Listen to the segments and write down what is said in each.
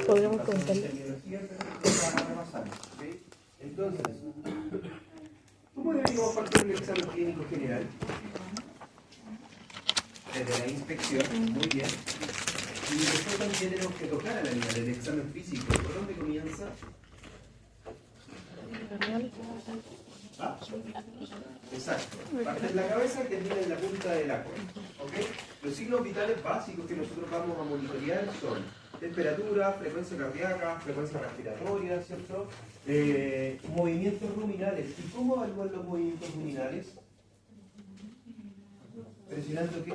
Podríamos preguntarle. Entonces, ¿cómo deberíamos partir el examen clínico general? Desde la inspección, muy bien. Y después también tenemos que tocar al animal, el examen físico. ¿Por dónde comienza? ¿Ah? Exacto. Parte de la cabeza y termina en la punta del agua. ¿Okay? Los signos vitales básicos que nosotros vamos a monitorear son temperatura, frecuencia cardíaca, frecuencia respiratoria, ¿cierto? Movimientos ruminales. ¿Y cómo evalúan los movimientos ruminales? Presionando qué?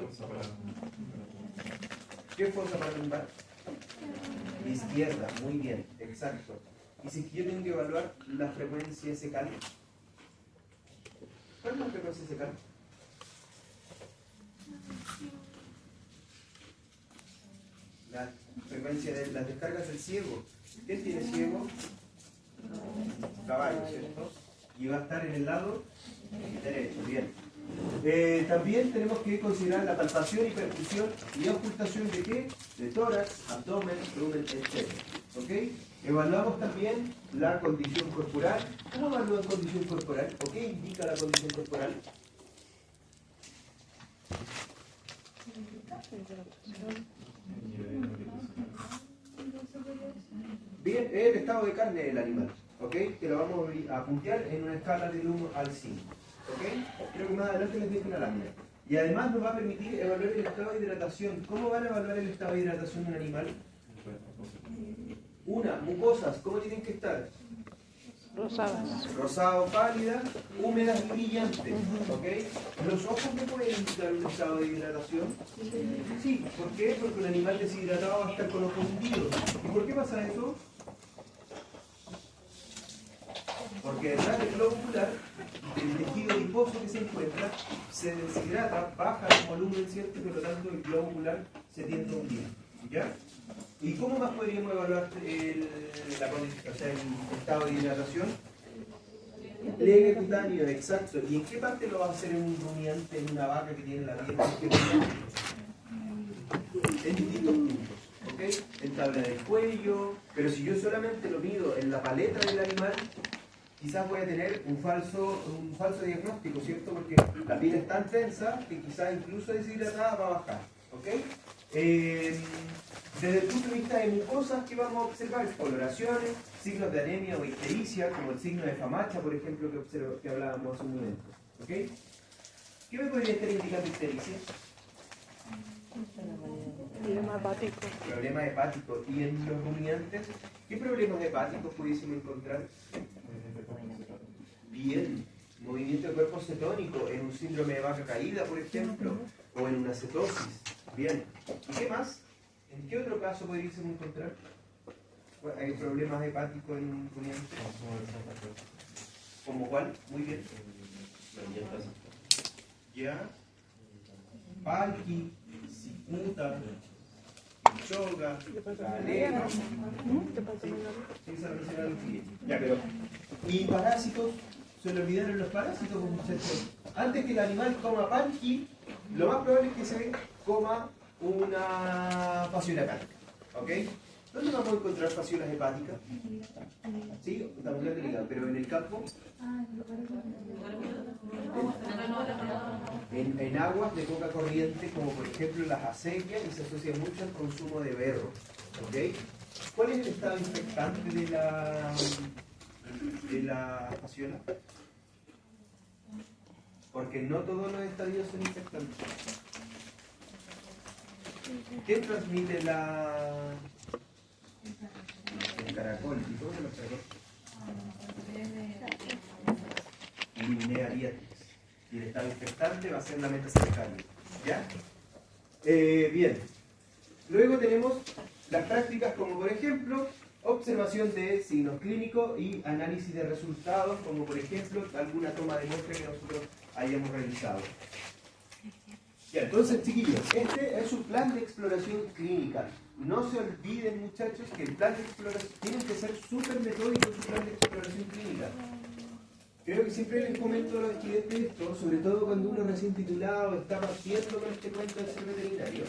¿Qué fuerza para lumbar? Izquierda, muy bien, exacto. Y si yo tengo que evaluar la frecuencia secal, ¿cuál es la frecuencia secal? La frecuencia de las descargas del ciego. ¿Quién tiene ciego? Caballo, ¿cierto? Y va a estar en el lado derecho, bien. También tenemos que considerar la palpación y percusión y ocultación de qué? De tórax, abdomen, rumen, etc. ¿Ok? Evaluamos también la condición corporal. ¿Cómo evalúan condición corporal? ¿O qué indica la condición corporal? Bien, el estado de carne del animal, ¿ok? Que lo vamos a puntear en una escala del 1 al 5, ¿ok? Creo que más adelante les dejo una lámina. Y además nos va a permitir evaluar el estado de hidratación. ¿Cómo van a evaluar el estado de hidratación de un animal? Una, mucosas, ¿cómo tienen que estar? Rosadas. Rosado, pálida, húmedas y brillantes, ¿ok? ¿Los ojos me pueden indicar un estado de hidratación? Sí, ¿por qué? Porque un animal deshidratado va a estar con ojos hundidos. ¿Y por qué pasa eso? Porque detrás del globo ocular, el tejido adiposo que se encuentra, se deshidrata, baja el volumen, ¿cierto? Y por lo tanto el globo ocular se tiende a hundir, ¿ya? ¿Y cómo más podríamos evaluar el estado de hidratación? Pliegue cutáneo, exacto. ¿Y en qué parte lo vas a hacer en un rumiante, en una vaca que tiene la piel? En distintos puntos, ¿ok? En tabla del cuello, pero si yo solamente lo mido en la paleta del animal, quizás voy a tener un falso diagnóstico, ¿cierto? Porque la piel es tan tensa que quizás incluso deshidratada va a bajar, ¿ok? Desde el punto de vista de mucosas, ¿qué vamos a observar? Coloraciones, signos de anemia o ictericia, como el signo de Famacha, por ejemplo, que hablábamos hace un momento. ¿Ok? ¿Qué me podría estar indicando ictericia? Problema hepático. Problema hepático. ¿Y en los rumiantes, qué problemas hepáticos pudiésemos encontrar? Bien. Movimiento de cuerpo cetónico en un síndrome de vaca caída, por ejemplo, o en una cetosis. Bien. ¿Y qué más? ¿En qué otro caso podríamos encontrar? ¿Hay problemas hepáticos en un rumiante? ¿Como cuál? Muy bien. Ya. Palki, cicuta, choga, galeno. Ya, pero. ¿Y parásitos? ¿Se le olvidaron los parásitos, muchachos? Antes que el animal coma palki, lo más probable es que se coma una fasciola hepática, ¿ok? ¿Dónde vamos a encontrar fasciolas hepáticas? Sí, estamos hablando del hígado, pero en el campo, en aguas de poca corriente, como por ejemplo las acequias, y se asocia mucho al consumo de berro, ¿ok? ¿Cuál es el estado infectante de la fasciola? Porque no todos los estadios son infectantes. ¿Quién transmite el caracol? ¿Y cómo se lo caracol? Linnea diatrix. Y el estado infectante va a ser la metacercalia. ¿Ya? Bien. Luego tenemos las prácticas como por ejemplo observación de signos clínicos y análisis de resultados, como por ejemplo alguna toma de muestra que nosotros hayamos realizado. Ya, entonces, chiquillos, este es un plan de exploración clínica. No se olviden, muchachos, que el plan de exploración tiene que ser súper metódico, su plan de exploración clínica. creo que siempre les comento a los estudiantes esto, sobre todo cuando uno recién titulado está partiendo con este cuento del ser veterinario,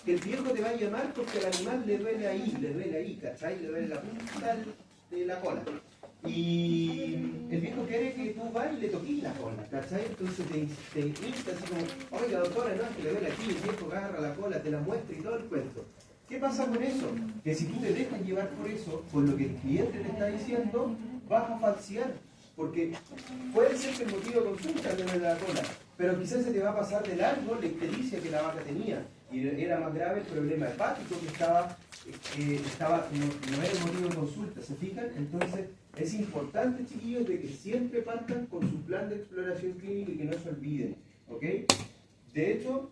que el viejo te va a llamar porque al animal le duele ahí, ¿cachai? Le duele la punta de la cola. Y el viejo quiere que tú vayas y le toques la cola, ¿cachai? Entonces te insta así como, oiga doctora, no, es que le duele aquí, el viejo agarra la cola, te la muestra y todo el cuento. ¿Qué pasa con eso? Que si tú te dejas llevar por eso, por lo que el cliente te está diciendo, vas a falsear. Porque puede ser que el motivo de consulta te duele la cola, pero quizás se te va a pasar de largo la ictericia que la vaca tenía. Y era más grave el problema hepático que no era el motivo de consulta, ¿se fijan? Entonces, es importante, chiquillos, de que siempre partan con su plan de exploración clínica y que no se olviden, ¿ok? De hecho,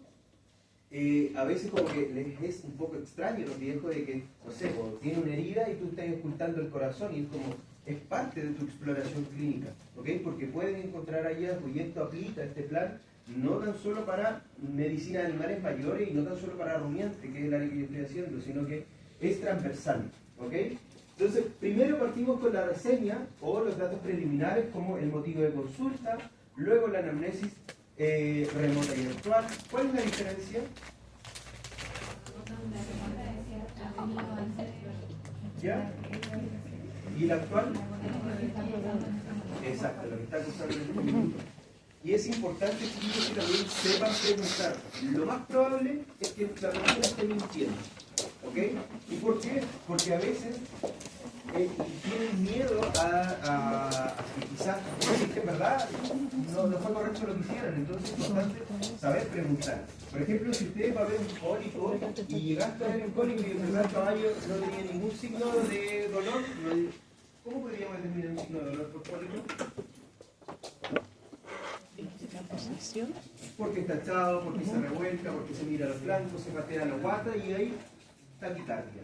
a veces como que les es un poco extraño los viejos de que, no sé, tiene una herida y tú estás ocultando el corazón y es como, es parte de tu exploración clínica, ¿ok? Porque pueden encontrar hallazgos y esto aplica este plan no tan solo para medicina de animales mayores y no tan solo para rumiantes, que es el área que yo estoy haciendo, sino que es transversal, ¿ok? Entonces, primero partimos con la reseña o los datos preliminares como el motivo de consulta, luego la anamnesis remota y actual. ¿Cuál es la diferencia? ¿Ya? ¿Y la actual? Exacto, lo que está acusando en este minuto. Y es importante que también sepan preguntar. Lo más probable es que la persona esté mintiendo. ¿Ok? ¿Y por qué? Porque a veces tienen miedo a que quizás que en verdad no fue correcto lo que hicieron. Entonces es importante saber preguntar. Por ejemplo, si usted va a ver un cólico y llegaste a ver un cólico y en verdad el caballo no tenía ningún signo de dolor, ¿cómo podríamos determinar un signo de dolor por cólico? Porque está echado, porque se revuelca, porque se mira a los flancos, se patea la guata y ahí taquicardia.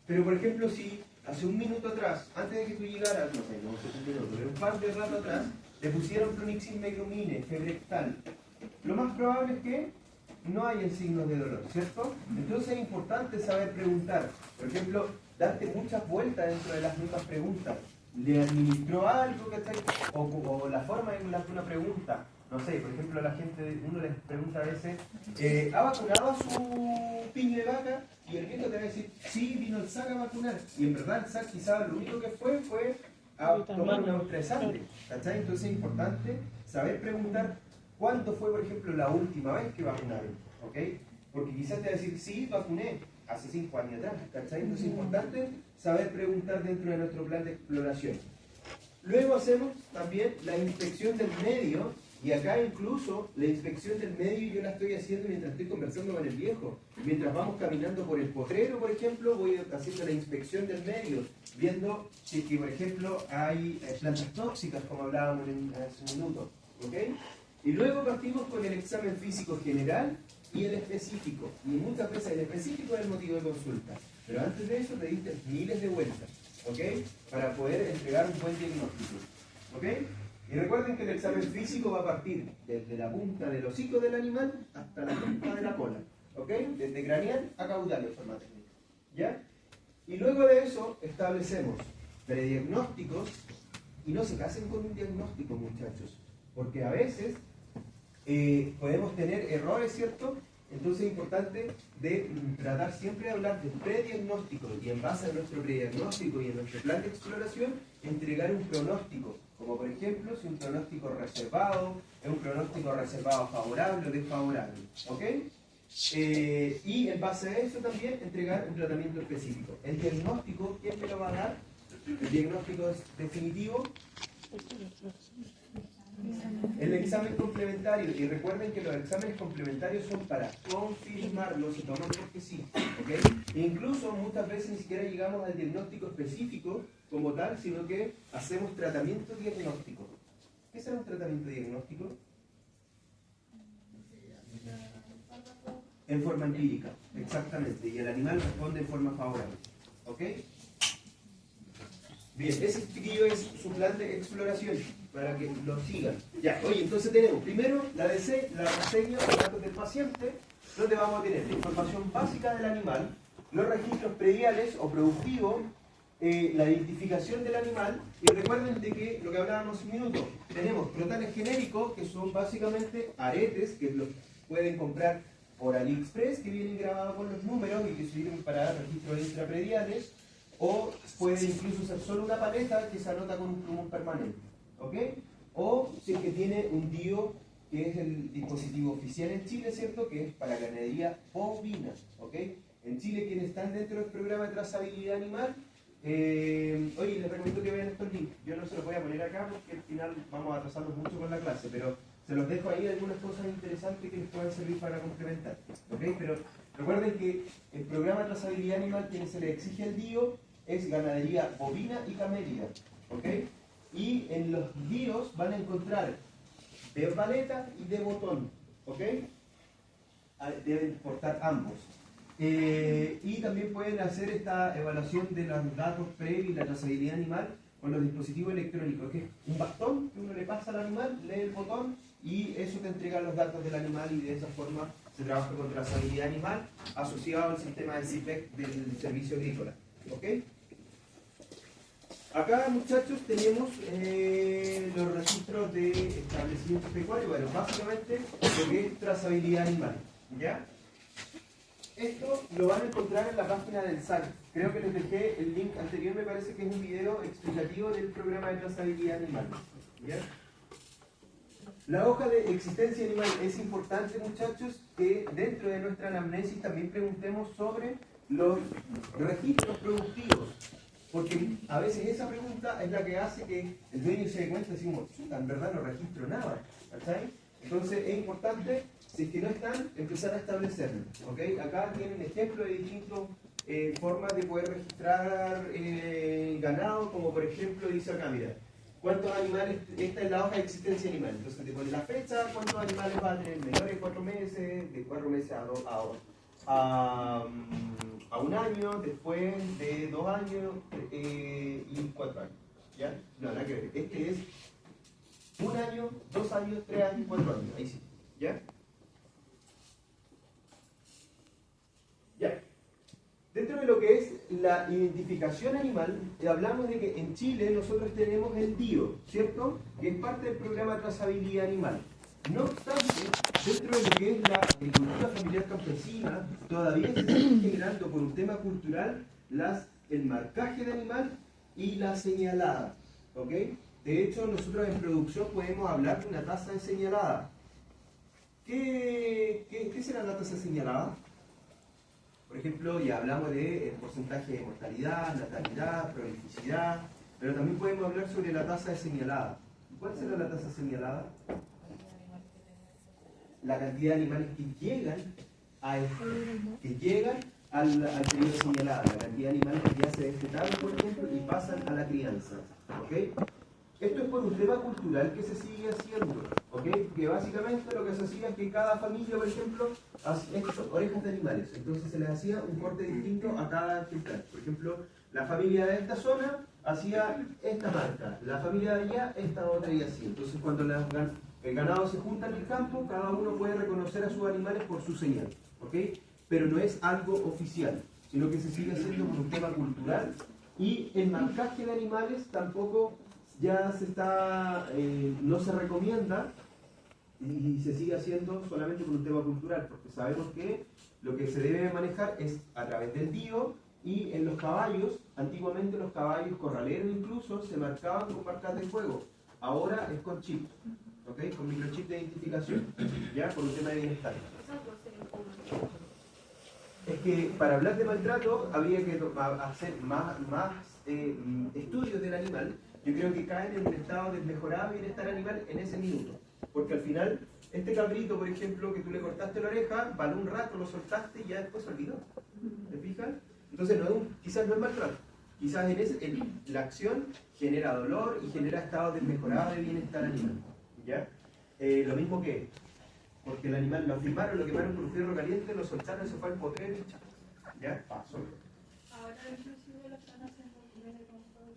Pero por ejemplo, si hace un minuto atrás, antes de que tú llegaras, no sé, un minuto, pero un par de rato atrás, le pusieron Flunixin meglumine, febrextal, lo más probable es que no haya signos de dolor, ¿cierto? Entonces es importante saber preguntar. Por ejemplo, darte muchas vueltas dentro de las mismas preguntas. ¿Le administró algo, cachai? O la forma en la que una pregunta. No sé, por ejemplo, la gente, uno les pregunta a veces, ¿ha vacunado a su piña de vaca? Y el viejo te va a decir, sí, vino el SAC a vacunar. Y en verdad el SAC quizás lo único que fue a tomar una muestra de sangre. ¿Cachai? Entonces es importante saber preguntar cuándo fue, por ejemplo, la última vez que vacunaron. ¿Ok? Porque quizás te va a decir, sí, vacuné hace 5 años atrás. ¿Cachai? Entonces es importante saber preguntar dentro de nuestro plan de exploración. Luego hacemos también la inspección del medio. Y acá incluso la inspección del medio yo la estoy haciendo mientras estoy conversando con el viejo. Mientras vamos caminando por el potrero, por ejemplo, voy haciendo la inspección del medio, viendo si, por ejemplo, hay plantas tóxicas, como hablábamos hace un minuto. ¿Ok? Y luego partimos con el examen físico general y el específico. Y muchas veces el específico es el motivo de consulta. Pero antes de eso te diste miles de vueltas. ¿Ok? Para poder entregar un buen diagnóstico. ¿Ok? Y recuerden que el examen físico va a partir desde la punta del hocico del animal hasta la punta de la cola. ¿Ok? Desde craneal a caudal de forma técnica. ¿Ya? Y luego de eso establecemos prediagnósticos y no se casen con un diagnóstico, muchachos. Porque a veces podemos tener errores, ¿cierto? Entonces es importante tratar siempre de hablar de prediagnóstico y en base a nuestro prediagnóstico y en nuestro plan de exploración entregar un pronóstico. Como por ejemplo, si un pronóstico reservado, es un pronóstico reservado favorable o desfavorable. ¿Ok? Y en base a eso también entregar un tratamiento específico. El diagnóstico, ¿quién me lo va a dar? El diagnóstico es definitivo. El examen complementario. Y recuerden que los exámenes complementarios son para confirmarlo, se toman porque sí. ¿Okay? E incluso muchas veces ni siquiera llegamos al diagnóstico específico como tal, sino que hacemos tratamiento diagnóstico. ¿Qué será un tratamiento diagnóstico? En forma empírica, exactamente. Y el animal responde en forma favorable. ¿Ok? Bien, ese chiquillo es su plan de exploración, para que lo sigan. Ya, oye, entonces tenemos primero la DC, la reseña, los datos del paciente, donde vamos a tener la información básica del animal, los registros prediales o productivos, la identificación del animal, y recuerden de que lo que hablábamos un minuto, tenemos crotanes genéricos, que son básicamente aretes, que los pueden comprar por AliExpress, que vienen grabados con los números y que sirven para registros intraprediales, o puede incluso ser solo una paleta que se anota con un plumón permanente, ¿ok? O si es que tiene un DIO, que es el dispositivo oficial en Chile, ¿cierto? Que es para ganadería bovina, ¿ok? En Chile, quienes están dentro del programa de trazabilidad animal, oye, les recomiendo que vean estos links. Yo no se los voy a poner acá porque al final vamos a atrasarnos mucho con la clase, pero se los dejo ahí algunas cosas interesantes que les puedan servir para complementar, ¿ok? Pero recuerden que el programa de trazabilidad animal, quien se le exige el DIO, es ganadería bovina y camellia, ¿ok? Y en los DIOs van a encontrar de paleta y de botón, ¿ok? Deben portar ambos. Y también pueden hacer esta evaluación de los datos previos y la trazabilidad animal con los dispositivos electrónicos, que es un bastón que uno le pasa al animal, lee el botón y eso te entrega los datos del animal, y de esa forma se trabaja con trazabilidad animal asociado al sistema de CIPEC del servicio agrícola, ¿ok? Acá, muchachos, tenemos los registros de establecimientos pecuarios. Bueno, básicamente lo que es trazabilidad animal, ¿ya? Esto lo van a encontrar en la página del SAC. Creo que les dejé el link anterior, me parece que es un video explicativo del programa de trazabilidad animal, ¿ya? La hoja de existencia animal es importante, muchachos, que dentro de nuestra anamnesis también preguntemos sobre los registros productivos. Porque a veces esa pregunta es la que hace que el dueño se dé cuenta y decimos, chuta, en verdad no registro nada, ¿cachai? Entonces es importante, si es que no están, empezar a establecerlo, ¿ok? Acá tienen ejemplos de distintas formas de poder registrar ganado, como por ejemplo dice acá, mira, ¿cuántos animales? Esta es la hoja de existencia animal, entonces te pone la fecha, ¿cuántos animales va a tener? Menores de 4 meses, de 4 meses a un año, después de 2 años y 4 años. ¿Ya? No, nada que ver. Este es 1 año, 2 años, 3 años, 4 años. Ahí sí. ¿Ya? Ya. Dentro de lo que es la identificación animal, hablamos de que en Chile nosotros tenemos el DIO, ¿cierto? Que es parte del programa de trazabilidad animal. No obstante, dentro de lo que es la agricultura familiar campesina, todavía se están generando por un tema cultural el marcaje de animal y la señalada, ¿ok? De hecho, nosotros en producción podemos hablar de una tasa de señalada. ¿Qué será la tasa señalada? Por ejemplo, ya hablamos de porcentaje de mortalidad, natalidad, prolificidad, pero también podemos hablar sobre la tasa de señalada. ¿Cuál será la tasa señalada? La cantidad de animales que llegan al periodo señalado, la cantidad de animales que ya se destetaron, por ejemplo, y pasan a la crianza, ¿ok? Esto es por un tema cultural que se sigue haciendo, ¿ok? Que básicamente lo que se hacía es que cada familia, por ejemplo, hacía orejas de animales, entonces se les hacía un corte distinto a cada ejemplar. Por ejemplo, la familia de esta zona hacía esta marca, la familia de allá esta otra y así. Entonces cuando el ganado se junta en el campo, cada uno puede reconocer a sus animales por su señal, ¿ok? Pero no es algo oficial, sino que se sigue haciendo por un tema cultural, y el marcaje de animales tampoco ya se está, no se recomienda, y se sigue haciendo solamente por un tema cultural, porque sabemos que lo que se debe manejar es a través del DIO, y en los caballos, antiguamente los caballos corraleros incluso se marcaban con marcas de fuego, ahora es con chip, ¿ok? Con microchip de identificación, ya por un tema de bienestar. Es que para hablar de maltrato habría que hacer más estudios del animal. Yo creo que caen en el estado de mejorado bienestar animal en ese minuto, porque al final este cabrito, por ejemplo, que tú le cortaste la oreja, paró un rato, lo soltaste y ya después se olvidó. ¿Te fijas? Entonces quizás no es maltrato, quizás la acción genera dolor y genera estados desmejorados de bienestar animal, ¿ya? Lo mismo que, porque el animal lo afirmaron, lo quemaron con un fierro caliente, lo soltaron, se fue al potrero y chao, ¿ya? Pasó. Ahora inclusive lo están haciendo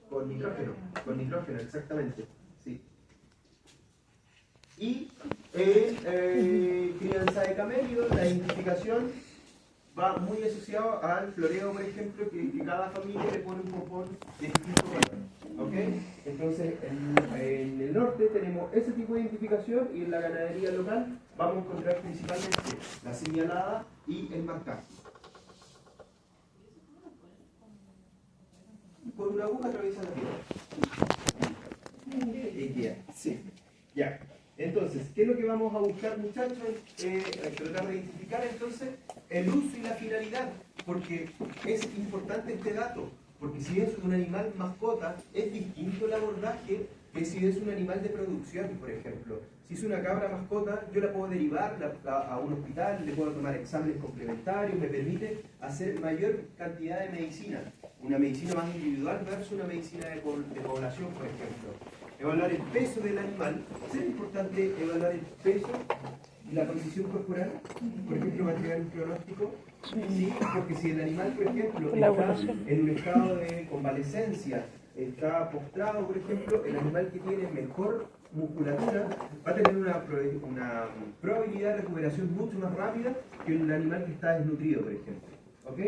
con nitrógeno, exactamente, sí. Y crianza de camellos, la identificación va muy asociado al floreo, por ejemplo, que cada familia le pone un popón de distinto color. ¿Ok? Entonces, en el norte tenemos ese tipo de identificación y en la ganadería local vamos a encontrar principalmente la señalada y el marcado. Por una aguja atraviesa la tierra. Sí. Ya. Entonces, ¿qué es lo que vamos a buscar, muchachos? Tratar de identificar entonces el uso y la finalidad, porque es importante este dato, porque si es un animal mascota, es distinto el abordaje que si es un animal de producción, por ejemplo. Si es una cabra mascota, yo la puedo derivar a un hospital, le puedo tomar exámenes complementarios, me permite hacer mayor cantidad de medicina, una medicina más individual versus una medicina de población, por ejemplo. Evaluar el peso del animal. ¿Es importante evaluar el peso y la posición corporal? Por ejemplo, va a entregar un pronóstico. Sí, porque si el animal, por ejemplo, está en un estado de convalescencia, está postrado, por ejemplo, el animal que tiene mejor musculatura va a tener una probabilidad de recuperación mucho más rápida que un animal que está desnutrido, por ejemplo. ¿Ok?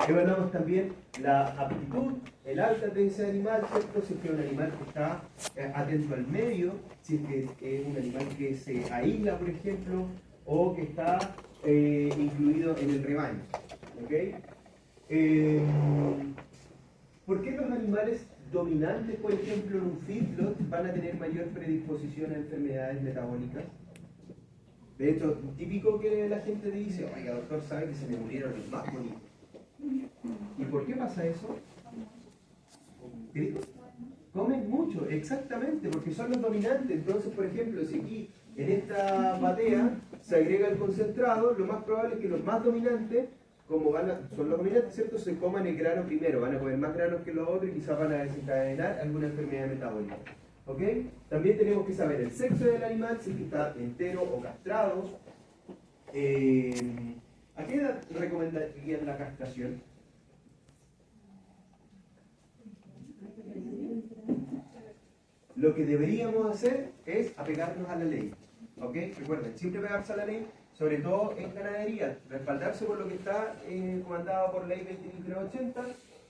Evaluamos también la aptitud, el hábitat de ese animal, ¿cierto? Si es que es un animal que está atento al medio, si es que es un animal que se aísla, por ejemplo, o que está incluido en el rebaño. ¿Ok? ¿Por qué los animales dominantes, por ejemplo, en un feedlot, van a tener mayor predisposición a enfermedades metabólicas? De hecho, típico que la gente dice, oiga, doctor, sabe que se me murieron los más bonitos. ¿Y por qué pasa eso? ¿Gritos? Comen mucho, exactamente, porque son los dominantes. Entonces, por ejemplo, si aquí en esta batea se agrega el concentrado, lo más probable es que los más dominantes, como son los dominantes, ¿cierto?, se coman el grano primero, van a comer más granos que los otros y quizás van a desencadenar alguna enfermedad metabólica. ¿Ok? También tenemos que saber el sexo del animal, si está entero o castrado. ¿A qué edad recomendarían la castración? Lo que deberíamos hacer es apegarnos a la ley. ¿Ok? Recuerden, siempre pegarse a la ley, sobre todo en ganadería, respaldarse por lo que está comandado por ley 2380,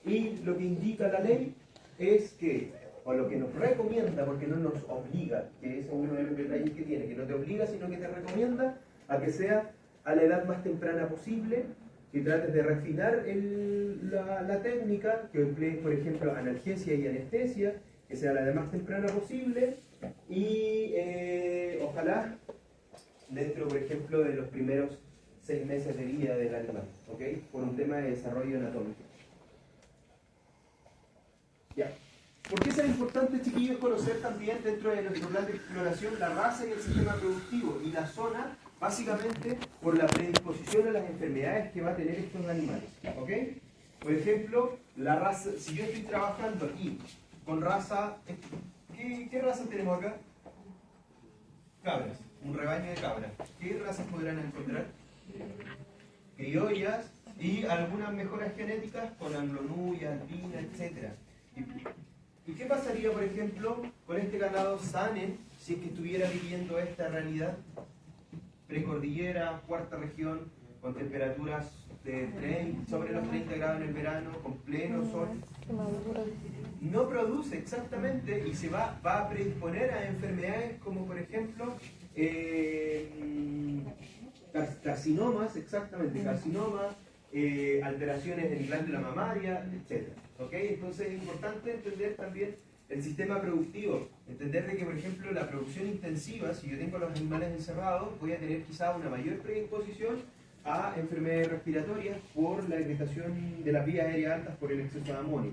y lo que indica la ley es que, o lo que nos recomienda, porque no nos obliga, que es uno de los detalles que tiene, que no te obliga, sino que te recomienda a que sea a la edad más temprana posible, que trates de refinar la técnica, que emplees, por ejemplo, analgesia y anestesia, que sea la edad más temprana posible, y ojalá dentro, por ejemplo, de los primeros 6 meses de vida del animal, ¿ok? Por un tema de desarrollo anatómico. Ya. ¿Por qué es importante, chiquillos, conocer también dentro de nuestro plan de exploración la raza y el sistema productivo y la zona, básicamente por la predisposición a las enfermedades que va a tener estos animales? ¿Ok? Por ejemplo, la raza, si yo estoy trabajando aquí con raza, ¿qué raza tenemos acá? Cabras, un rebaño de cabras. ¿Qué razas podrán encontrar? Criollas y algunas mejoras genéticas con anglonuya, albina, etc. ¿Y qué pasaría, por ejemplo, con este ganado Sanen si es que estuviera viviendo esta realidad? Precordillera, cuarta región, con temperaturas de sobre los 30 grados en el verano, con pleno sol. No produce exactamente y se va a predisponer a enfermedades como, por ejemplo, carcinomas, exactamente, carcinomas, alteraciones en glándula mamaria, etc. ¿Ok? Entonces es importante entender también el sistema productivo, entender de que, por ejemplo, la producción intensiva, si yo tengo los animales encerrados, voy a tener quizá una mayor predisposición a enfermedades respiratorias por la irritación de las vías aéreas altas por el exceso de amonio.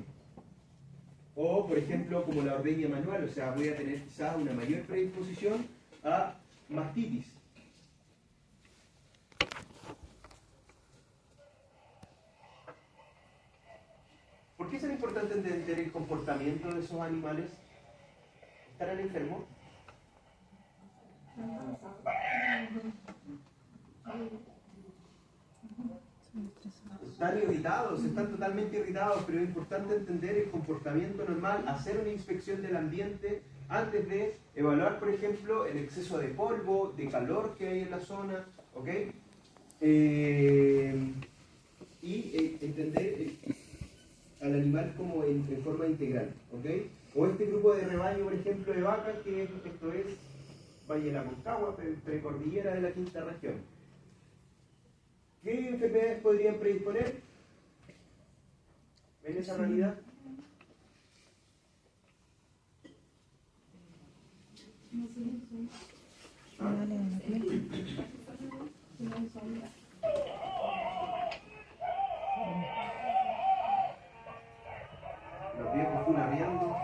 O, por ejemplo, como la ordeña manual, o sea, voy a tener quizá una mayor predisposición a mastitis. ¿Por qué es tan importante entender el comportamiento de esos animales? ¿Estarán enfermos? Están irritados, están totalmente irritados, pero es importante entender el comportamiento normal, hacer una inspección del ambiente antes de evaluar, por ejemplo, el exceso de polvo, de calor que hay en la zona, ¿ok? integral, ¿ok? O este grupo de rebaño, por ejemplo, de vacas, que esto es Valle de la Concagua, precordillera de la quinta región. ¿Qué enfermedades podrían predisponer en esa realidad? Los viejos funareando.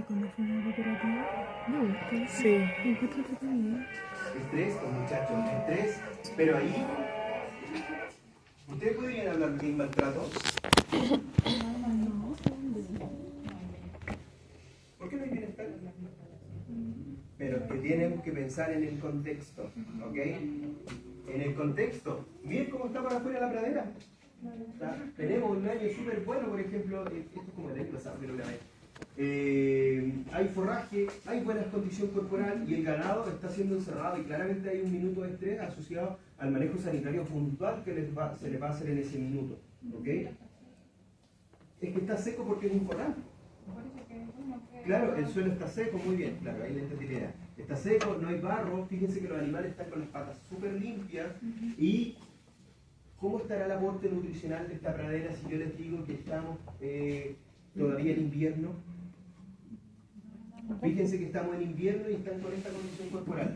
Cuando fue una cooperativa, me gusta. Sí. Me encuentro entretenido. Estrés, pues, muchachos, estrés. Pero ahí, ¿ustedes podrían hablar de maltrato? ¿Por qué no hay bienestar? Pero que tienen que pensar en el contexto, ¿ok? En el contexto. Miren cómo está para afuera la pradera. Tenemos un año súper bueno, por ejemplo, esto es como el año pasado, pero una vez. Hay forraje, hay buena condición corporal y el ganado está siendo encerrado y claramente hay un minuto de estrés asociado al manejo sanitario puntual que se les va a hacer en ese minuto, ¿ok? Es que está seco porque es un corral. Claro, el suelo está seco, muy bien, claro, ahí le entendí la idea. Está seco, no hay barro, fíjense que los animales están con las patas súper limpias. Y ¿cómo estará el aporte nutricional de esta pradera si yo les digo que estamos todavía en invierno? Fíjense que estamos en invierno y están con esta condición corporal.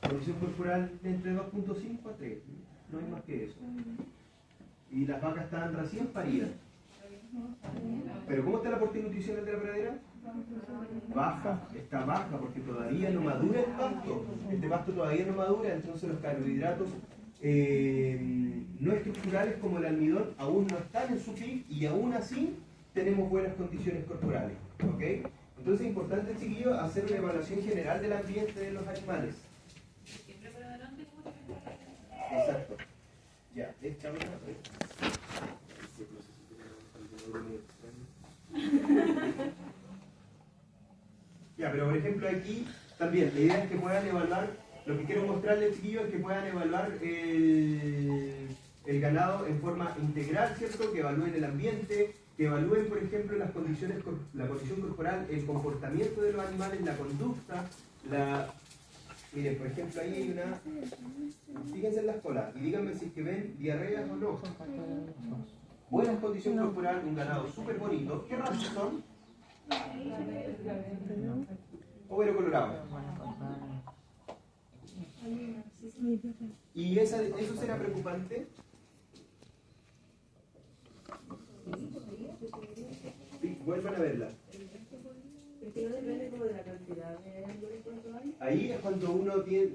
Condición corporal entre 2.5 a 3, no hay más que eso. Y las vacas están recién paridas. Pero ¿cómo está el aporte nutricional de la pradera? Baja, está baja porque todavía no madura el pasto. Este pasto todavía no madura, entonces los carbohidratos no estructurales como el almidón aún no están en su pic y aún así tenemos buenas condiciones corporales, ¿ok? Entonces es importante, chiquillos, hacer una evaluación general del ambiente de los animales. Exacto. Ya, esta otra. Ya, pero por ejemplo aquí también la idea es que puedan evaluar, lo que quiero mostrarles, chiquillos, es que puedan evaluar el ganado en forma integral, ¿cierto? Que evalúen el ambiente, que evalúen, por ejemplo, las condiciones, la condición corporal, el comportamiento de los animales, la conducta, miren, por ejemplo, ahí hay una, fíjense en las colas y díganme si es que ven diarreas o no. Buena condición corporal, un ganado súper bonito. ¿Qué razas son? Overo colorado. ¿Y eso será preocupante? Sí, vuelvan a verla. Ahí es cuando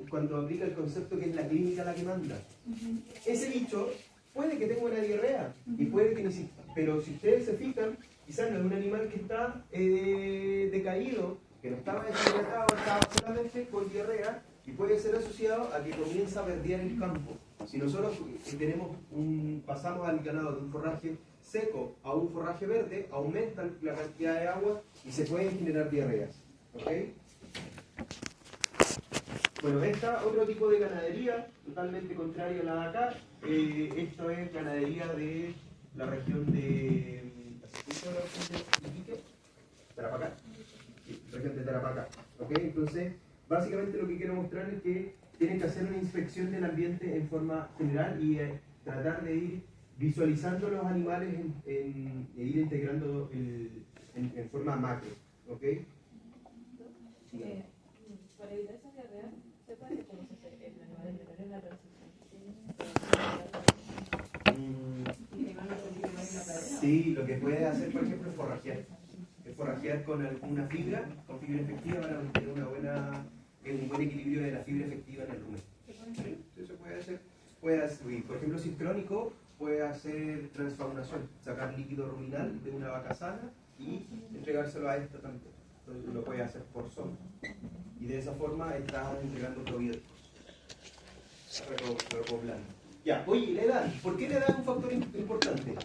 cuando aplica el concepto que es la clínica la que manda. Ese bicho puede que tenga una diarrea y puede que necesite, pero si ustedes se fijan, quizás no es un animal que está decaído, que no estaba deshidratado, estaba solamente con diarrea y puede ser asociado a que comienza a verdear el campo. Si nosotros pasamos al ganado de un forraje seco a un forraje verde, aumenta la cantidad de agua y se pueden generar diarreas. ¿Ok? Bueno, otro tipo de ganadería, totalmente contraria a la de acá. Esto es ganadería de la región de Iquique, Tarapacá. Sí, región de Tarapacá. ¿Ok? Entonces, básicamente lo que quiero mostrar es que tienen que hacer una inspección del ambiente en forma general y tratar de ir visualizando los animales e ir integrando en forma macro. ¿Ok? Para evitar esa diarrea, ¿se puede conocer el animal en la transición? Sí, lo que puedes hacer, por ejemplo, es forrajear. Es forrajear con alguna fibra, con fibra efectiva para mantener un buen equilibrio de la fibra efectiva en el rumen. Sí, eso puede hacer. Por ejemplo, si es crónico, puede hacer transfaunación, sacar líquido ruminal de una vaca sana y entregárselo a esta también. Entonces lo puede hacer por zona. Y de esa forma estás entregando probióticos. Repoblando. Ya, oye, la edad. ¿Por qué la edad es un factor importante?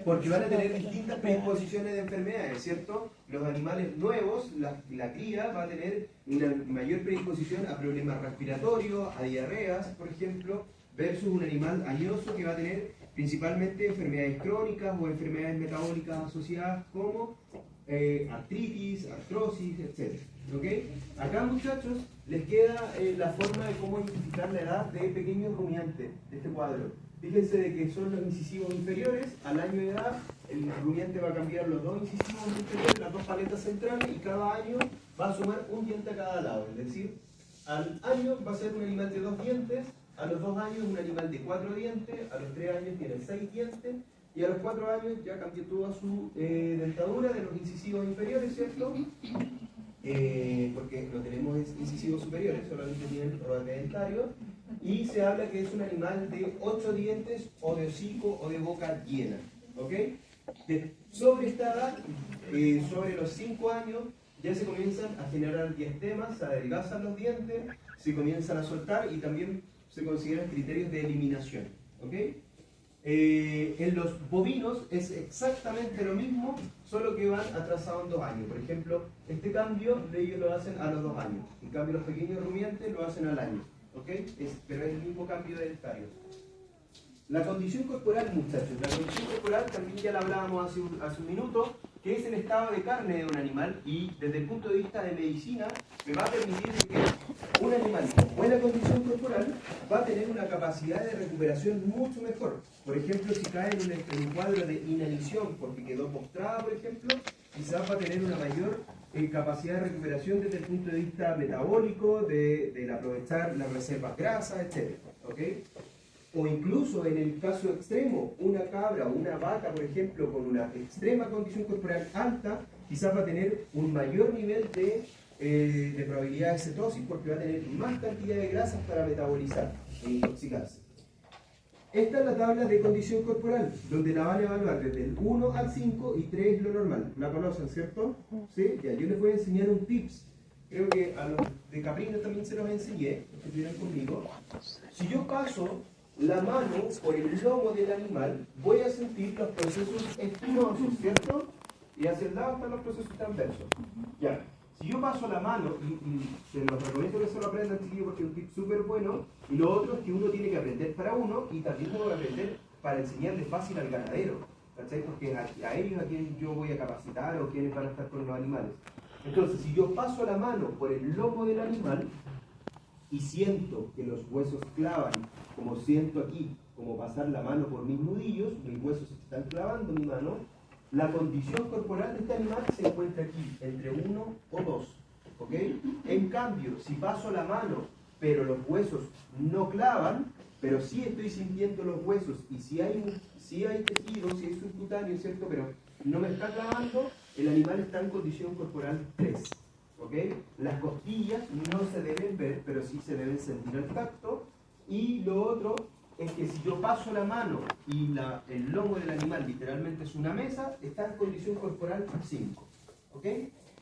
Porque van a tener distintas predisposiciones de enfermedades, ¿cierto? Los animales nuevos, la cría va a tener una mayor predisposición a problemas respiratorios, a diarreas, por ejemplo, versus un animal añoso que va a tener principalmente enfermedades crónicas o enfermedades metabólicas asociadas como artritis, artrosis, etc. ¿Ok? Acá, muchachos, les queda la forma de cómo identificar la edad de pequeños rumiantes de este cuadro. Fíjense de que son los incisivos inferiores, al año de edad el rumiante va a cambiar los dos incisivos inferiores, las dos paletas centrales, y cada año va a sumar un diente a cada lado. Es decir, al año va a ser un animal de 2 dientes, a los 2 años un animal de 4 dientes, a los 3 años tiene 6 dientes, y a los 4 años ya cambió toda su dentadura de los incisivos inferiores, ¿cierto? Porque no tenemos incisivos superiores, solamente tienen rodaje dentario, y se habla que es un animal de 8 dientes o de hocico o de boca llena. ¿Ok? Sobre esta edad, sobre los 5 años, ya se comienzan a generar diastemas, se adelgazan los dientes, se comienzan a soltar y también se consideran criterios de eliminación. ¿Ok? En los bovinos es exactamente lo mismo, solo que van atrasados en 2 años. Por ejemplo, este cambio ellos lo hacen a los 2 años. En cambio, los pequeños rumiantes lo hacen al año. ¿Ok? Pero es el mismo cambio de dentario. La condición corporal, muchachos. La condición corporal también ya la hablábamos hace un minuto, que es el estado de carne de un animal, y desde el punto de vista de medicina me va a permitir que un animal con buena condición corporal va a tener una capacidad de recuperación mucho mejor. Por ejemplo, si cae en un cuadro de inanición porque quedó postrada, por ejemplo, quizás va a tener una mayor capacidad de recuperación desde el punto de vista metabólico, de aprovechar las reservas grasas, etc. ¿Ok? O incluso en el caso extremo, una cabra o una vaca, por ejemplo, con una extrema condición corporal alta, quizás va a tener un mayor nivel de probabilidad de cetosis porque va a tener más cantidad de grasas para metabolizar e intoxicarse. Esta es la tabla de condición corporal, donde la van a evaluar desde el 1 al 5 y 3 es lo normal. ¿La conocen, cierto? ¿Sí? Ya, yo les voy a enseñar un tips. Creo que a los de Caprino también se los enseñé, los que estuvieron conmigo. Si yo paso la mano por el lomo del animal, voy a sentir los procesos espinosos, ¿cierto? Y hacia el lado están los procesos transversos. Ya. Si yo paso la mano, y se los recomiendo que se lo aprendan, chiquillos, porque es un tip súper bueno, y lo otro es que uno tiene que aprender para uno, y también tengo que aprender para enseñarle fácil al ganadero, ¿cachai? Porque a ellos a quienes yo voy a capacitar o quienes van a estar con los animales. Entonces, si yo paso la mano por el lomo del animal, y siento que los huesos clavan, como siento aquí, como pasar la mano por mis nudillos, mis huesos están clavando mi mano, la condición corporal de este animal se encuentra aquí, entre 1 o 2. ¿Ok? En cambio, si paso la mano, pero los huesos no clavan, pero sí estoy sintiendo los huesos, y si hay tejido, si hay subcutáneo, ¿cierto? Pero no me está clavando, el animal está en condición corporal 3. ¿Ok? Las costillas no se deben ver, pero sí se deben sentir al tacto. Y lo otro es que si yo paso la mano y el lomo del animal literalmente es una mesa, está en condición corporal 5. ¿Ok?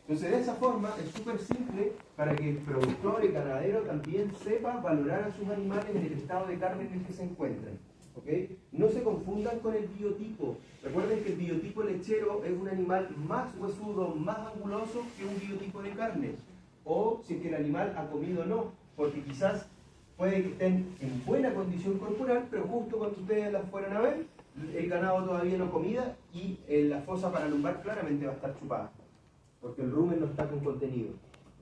Entonces, de esa forma es súper simple para que el productor y ganadero también sepa valorar a sus animales en el estado de carne en el que se encuentran. ¿Ok? No se confundan con el biotipo. Recuerden que el biotipo lechero es un animal más huesudo, más anguloso que un biotipo de carne. O si es que el animal ha comido o no, porque quizás puede que estén en buena condición corporal, pero justo cuando ustedes las fueran a ver, el ganado todavía no comida y la fosa paralumbar claramente va a estar chupada, porque el rumen no está con contenido.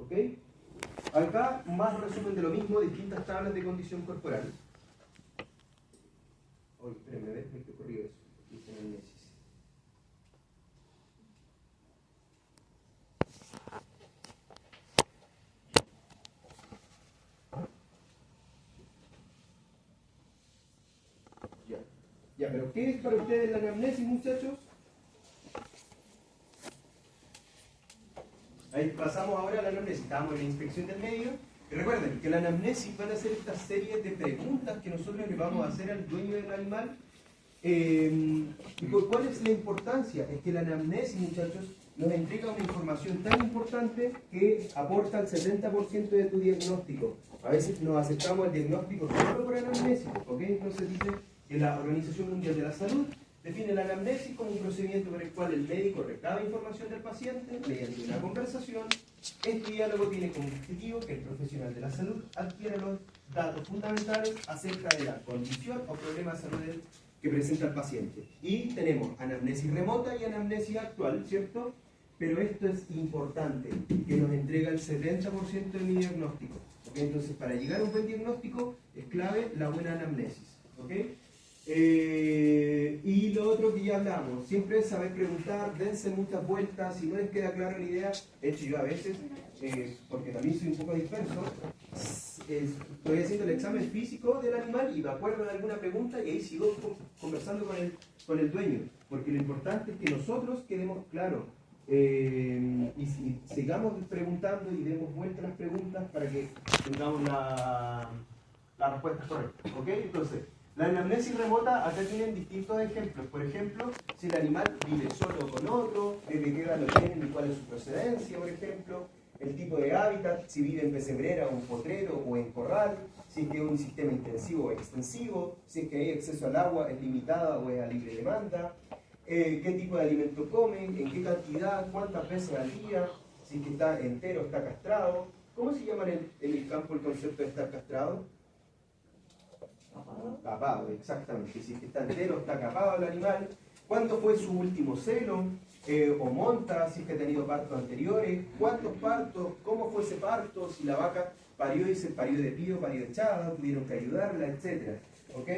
¿Ok? Acá más resumen de lo mismo, distintas tablas de condición corporal. Oye, espérenme, ¿ves? Me corrió eso. Hice el Nesis. Ya, pero ¿qué es para ustedes la anamnesis, muchachos? Ahí pasamos ahora a la anamnesis. Estábamos en la inspección del medio. Y recuerden que la anamnesis van a ser esta serie de preguntas que nosotros le vamos a hacer al dueño del animal. ¿Cuál es la importancia? Es que la anamnesis, muchachos, nos entrega una información tan importante que aporta el 70% de tu diagnóstico. A veces nos aceptamos el diagnóstico solo por anamnesis, ¿ok? Entonces dice que la Organización Mundial de la Salud Define la anamnesis como un procedimiento por el cual el médico recaba información del paciente mediante una conversación. Este diálogo tiene como objetivo que el profesional de la salud adquiera los datos fundamentales acerca de la condición o problema de salud que presenta el paciente. Y tenemos anamnesis remota y anamnesis actual, ¿cierto? Pero esto es importante, que nos entrega el 70% de mi diagnóstico. ¿Okay? Entonces, para llegar a un buen diagnóstico es clave la buena anamnesis. ¿Okay? Y lo otro que ya hablamos, siempre es saber preguntar, dense muchas vueltas, si no les queda clara la idea. De hecho, yo a veces, porque también soy un poco disperso, estoy haciendo el examen físico del animal y me acuerdo de alguna pregunta y ahí sigo conversando con el dueño, porque lo importante es que nosotros quedemos claros y sigamos preguntando y demos vuelta a las preguntas para que tengamos la respuesta correcta. ¿Ok? Entonces, la anamnesis remota, acá tienen distintos ejemplos. Por ejemplo, si el animal vive solo o con otro, desde qué edad lo tienen y cuál es su procedencia, por ejemplo, el tipo de hábitat, si vive en pesebrera o en potrero o en corral, si es que es un sistema intensivo o extensivo, si es que hay acceso al agua, es limitada o es a libre demanda, qué tipo de alimento come, en qué cantidad, cuántas veces al día, si es que está entero o está castrado. ¿Cómo se llama en el campo el concepto de estar castrado? Capado, exactamente. Si es que está entero, está capado el animal. ¿Cuándo fue su último celo? O monta, si es que ha tenido partos anteriores. ¿Cuántos partos? ¿Cómo fue ese parto? Si la vaca parió y se parió de pío, parió echada, tuvieron que ayudarla, etc. ¿Ok?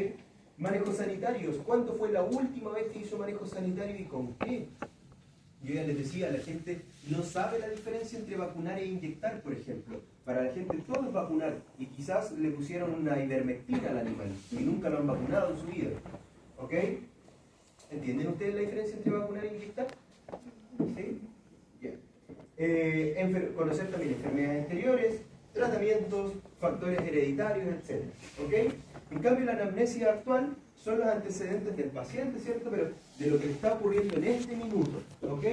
Manejos sanitarios. ¿Cuándo fue la última vez que hizo manejo sanitario y con qué? Yo ya les decía, la gente no sabe la diferencia entre vacunar e inyectar, por ejemplo. Para la gente todo es vacunar y quizás le pusieron una ivermectina al animal y nunca lo han vacunado en su vida. ¿Ok? ¿Entienden ustedes la diferencia entre vacunar e inyectar? ¿Sí? Bien. Conocer también enfermedades anteriores, tratamientos, factores hereditarios, etc. ¿Ok? En cambio, la anamnesis actual son los antecedentes del paciente, ¿cierto? Pero de lo que le está ocurriendo en este minuto. ¿Ok?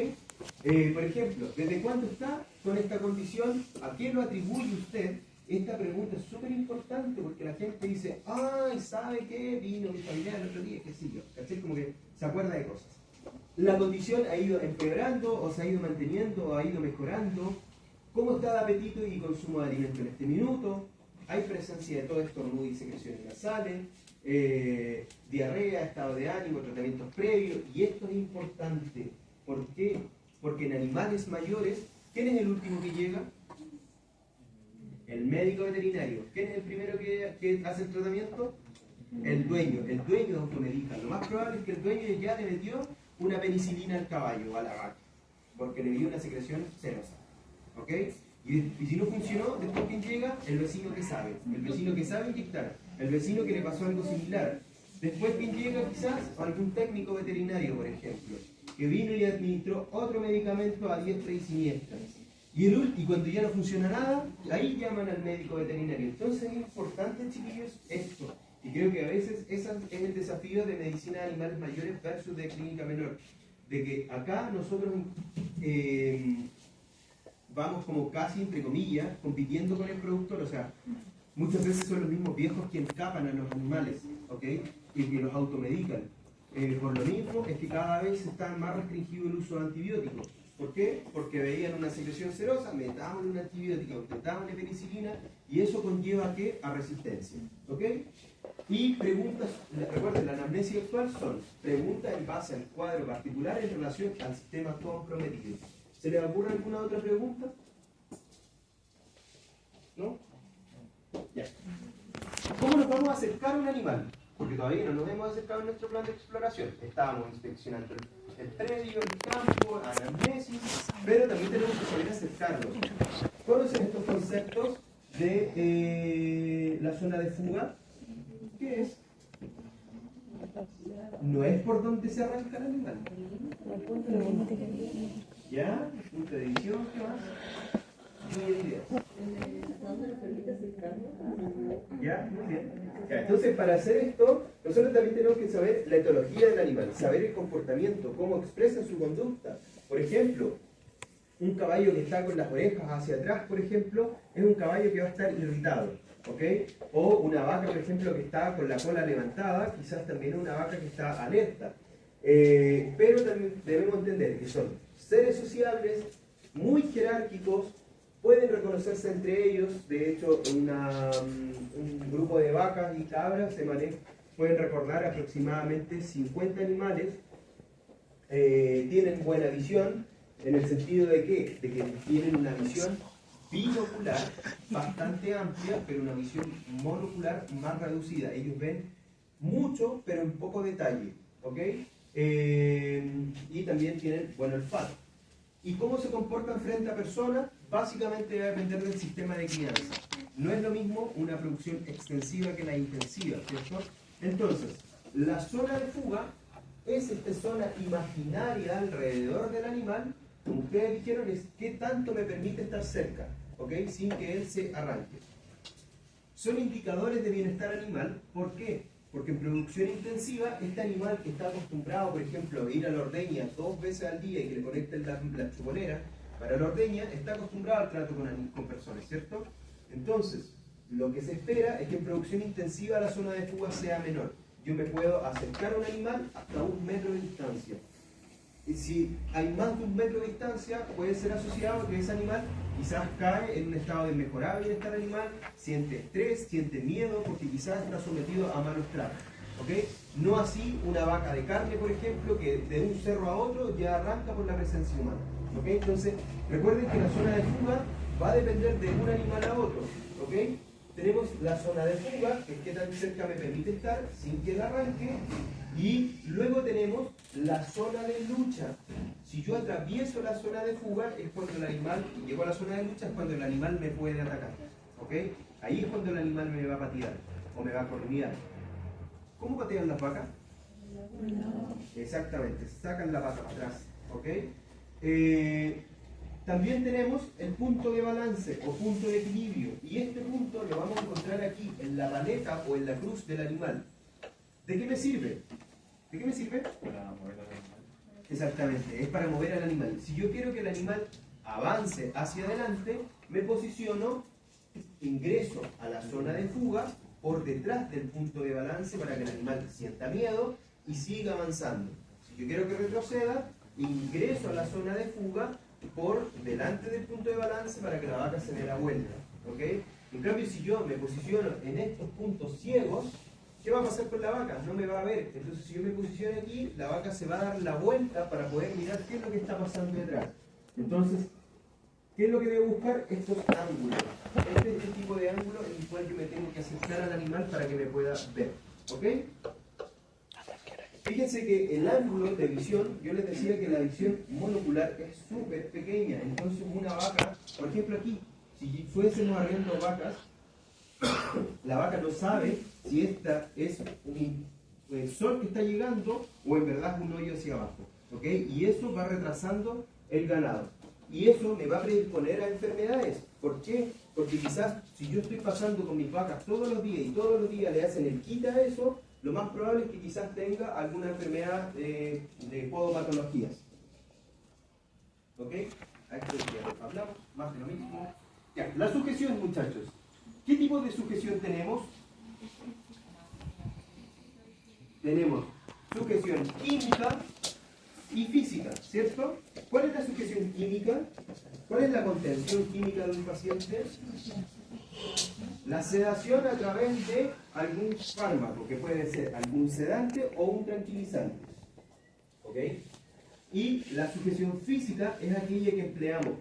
Por ejemplo, ¿desde cuándo está con esta condición? ¿A qué lo atribuye usted? Esta pregunta es súper importante porque la gente dice, ay, ¿sabe qué? Vino mi familiar el otro día, qué sé yo. ¿Cachai? Como que se acuerda de cosas. La condición ha ido empeorando, o se ha ido manteniendo, o ha ido mejorando. ¿Cómo está de apetito y consumo de alimento en este minuto? Hay presencia de todo estornudo y secreciones nasales, diarrea, estado de ánimo, tratamientos previos. Y esto es importante. ¿Por qué? Porque en animales mayores, ¿quién es el último que llega? El médico veterinario. ¿Quién es el primero que hace el tratamiento? El dueño automedica. Lo más probable es que el dueño ya le metió una penicilina al caballo, a la vaca, porque le dio una secreción serosa. ¿Ok? Y si no funcionó, después ¿quién llega? El vecino que sabe. El vecino que sabe inyectar. El vecino que le pasó algo similar. Después ¿quién llega? Quizás algún técnico veterinario, por ejemplo, que vino y administró otro medicamento a diestra y siniestra. Y cuando ya no funciona nada, ahí llaman al médico veterinario. Entonces es importante, chiquillos, esto. Y creo que a veces ese es el desafío de medicina de animales mayores versus de clínica menor. De que acá nosotros vamos como casi, entre comillas, compitiendo con el productor. O sea, muchas veces son los mismos viejos quienes escapan a los animales, ¿ok? Y que los automedican. Por lo mismo es que cada vez está más restringido el uso de antibióticos. ¿Por qué? Porque veían una secreción serosa, metámosle una antibiótica, metámosle penicilina, y eso conlleva ¿a qué? A resistencia. ¿Ok? Y preguntas, recuerden, la anamnesis actual son preguntas en base al cuadro particular en relación al sistema comprometido. ¿Se les ocurre alguna otra pregunta? ¿No? Ya. ¿Cómo nos vamos a acercar a un animal? Porque todavía no nos hemos acercado en nuestro plan de exploración. Estábamos inspeccionando el predio, el campo, la anamnesis, pero también tenemos que saber acercarnos. ¿Conocen estos conceptos de la zona de fuga? ¿Qué es? No es por donde se arranca el animal. ¿Ya? Punto de edición, ¿qué más? ¿Ya? Muy bien. Ya, entonces, para hacer esto, nosotros también tenemos que saber la etología del animal, saber el comportamiento, cómo expresa su conducta. Por ejemplo, un caballo que está con las orejas hacia atrás, por ejemplo, es un caballo que va a estar irritado. ¿Ok? O una vaca, por ejemplo, que está con la cola levantada, quizás también es una vaca que está alerta. Pero también debemos entender que son seres sociables, muy jerárquicos, pueden reconocerse entre ellos. De hecho, un grupo de vacas y cabras pueden recordar aproximadamente 50 animales. Tienen buena visión, en el sentido de que tienen una visión binocular bastante amplia, pero una visión monocular más reducida. Ellos ven mucho, pero en poco detalle, ¿ok? Y también tienen buen olfato. ¿Y cómo se comportan frente a personas? Básicamente va a depender del sistema de crianza. No es lo mismo una producción extensiva que la intensiva, ¿cierto? Entonces, la zona de fuga es esta zona imaginaria alrededor del animal, como ustedes dijeron, es qué tanto me permite estar cerca, ¿ok? Sin que él se arranque. Son indicadores de bienestar animal. ¿Por qué? Porque en producción intensiva, este animal que está acostumbrado, por ejemplo, a ir a la ordeña 2 veces al día y que le conecten la chuponera para la ordeña, está acostumbrado al trato con personas, ¿cierto? Entonces, lo que se espera es que en producción intensiva la zona de fuga sea menor. Yo me puedo acercar a un animal hasta 1 metro de distancia. Y si hay más de 1 metro de distancia, puede ser asociado que ese animal quizás cae en un estado de mejorable bienestar animal, siente estrés, siente miedo, porque quizás está sometido a malos tratos, ¿ok? No así una vaca de carne, por ejemplo, que de un cerro a otro ya arranca por la presencia humana, ¿ok? Entonces, recuerden que la zona de fuga va a depender de un animal a otro, ¿ok? Tenemos la zona de fuga, que es qué tan cerca me permite estar sin que él arranque, y luego tenemos la zona de lucha. Si yo atravieso la zona de fuga, es cuando el animal, y llego a la zona de lucha, es cuando el animal me puede atacar, ¿ok? Ahí es cuando el animal me va a patear, o me va a cornear. ¿Cómo patean las vacas? No. Exactamente, sacan la pata para atrás, ¿ok? También tenemos el punto de balance o punto de equilibrio, y este punto lo vamos a encontrar aquí en la paleta o en la cruz del animal. ¿De qué me sirve? ¿De qué me sirve? Para mover al animal. Exactamente, es para mover al animal. Si yo quiero que el animal avance hacia adelante, me posiciono, ingreso a la zona de fuga por detrás del punto de balance para que el animal sienta miedo y siga avanzando. Si yo quiero que retroceda, ingreso a la zona de fuga por delante del punto de balance para que la vaca se dé la vuelta, ¿ok? En cambio, si yo me posiciono en estos puntos ciegos, ¿qué va a pasar con la vaca? No me va a ver. Entonces, si yo me posiciono aquí, la vaca se va a dar la vuelta para poder mirar qué es lo que está pasando detrás. Entonces, ¿qué es lo que debo buscar? Estos ángulos. Este es el tipo de ángulo en el cual yo me tengo que acercar al animal para que me pueda ver, ¿ok? Fíjense que el ángulo de visión, yo les decía que la visión monocular es súper pequeña. Entonces una vaca, por ejemplo aquí, si fuésemos arriendo vacas, la vaca no sabe si esta es el sol que está llegando o en verdad es un hoyo hacia abajo, ¿ok? Y eso va retrasando el ganado. Y eso me va a predisponer a enfermedades. ¿Por qué? Porque quizás si yo estoy pasando con mis vacas todos los días y todos los días le hacen el quita a eso, lo más probable es que quizás tenga alguna enfermedad de podopatologías. ¿Ok? A esto ya hablamos, más de lo mismo. Ya, la sujeción, muchachos. ¿Qué tipo de sujeción tenemos? Tenemos sujeción química y física, ¿cierto? ¿Cuál es la sujeción química? ¿Cuál es la contención química de un paciente? La sedación a través de algún fármaco, que puede ser algún sedante o un tranquilizante. ¿Ok? Y la sujeción física es aquella que empleamos.